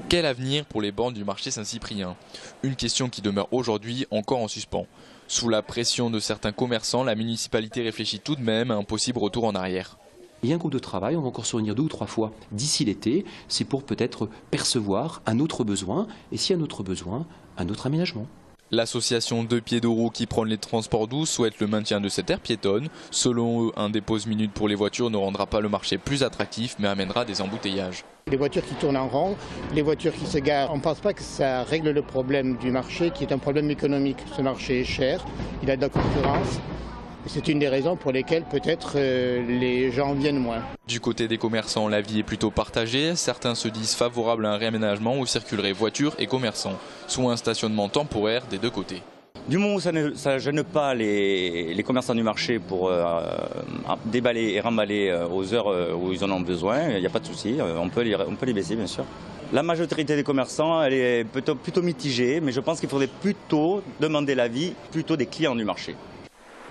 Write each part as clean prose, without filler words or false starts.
Quel avenir pour les bornes du marché Saint-Cyprien? Une question qui demeure aujourd'hui encore en suspens. Sous la pression de certains commerçants, la municipalité réfléchit tout de même à un possible retour en arrière. Il y a un groupe de travail, on va encore se réunir 2 ou 3 fois d'ici l'été, c'est pour peut-être percevoir un autre besoin, et s'il y a un autre besoin, un autre aménagement. L'association Deux Pieds d'Oraux qui prône les transports doux souhaite le maintien de cette aire piétonne. Selon eux, un dépose minute pour les voitures ne rendra pas le marché plus attractif mais amènera des embouteillages. Les voitures qui tournent en rond, les voitures qui se garent, on ne pense pas que ça règle le problème du marché qui est un problème économique. Ce marché est cher, il a de la concurrence. C'est une des raisons pour lesquelles peut-être les gens viennent moins. Du côté des commerçants, l'avis est plutôt partagé. Certains se disent favorables à un réaménagement où circuleraient voitures et commerçants, soit un stationnement temporaire des deux côtés. Du moment où ça ne gêne pas les commerçants du marché pour déballer et remballer aux heures où ils en ont besoin, il n'y a pas de souci, on peut les baisser bien sûr. La majorité des commerçants, elle est plutôt mitigée, mais je pense qu'il faudrait plutôt demander l'avis des clients du marché.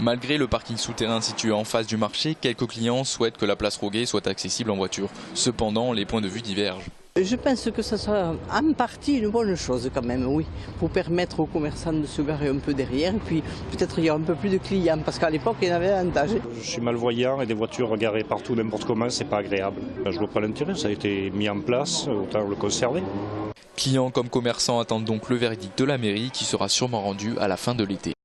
Malgré le parking souterrain situé en face du marché, quelques clients souhaitent que la place Roguet soit accessible en voiture. Cependant, les points de vue divergent. Je pense que ça sera en partie une bonne chose quand même, oui, pour permettre aux commerçants de se garer un peu derrière et puis peut-être il y aura un peu plus de clients parce qu'à l'époque il y en avait davantage. Je suis malvoyant et des voitures garées partout n'importe comment, c'est pas agréable. Je vois pas l'intérêt, ça a été mis en place, autant le conserver. Clients comme commerçants attendent donc le verdict de la mairie qui sera sûrement rendu à la fin de l'été.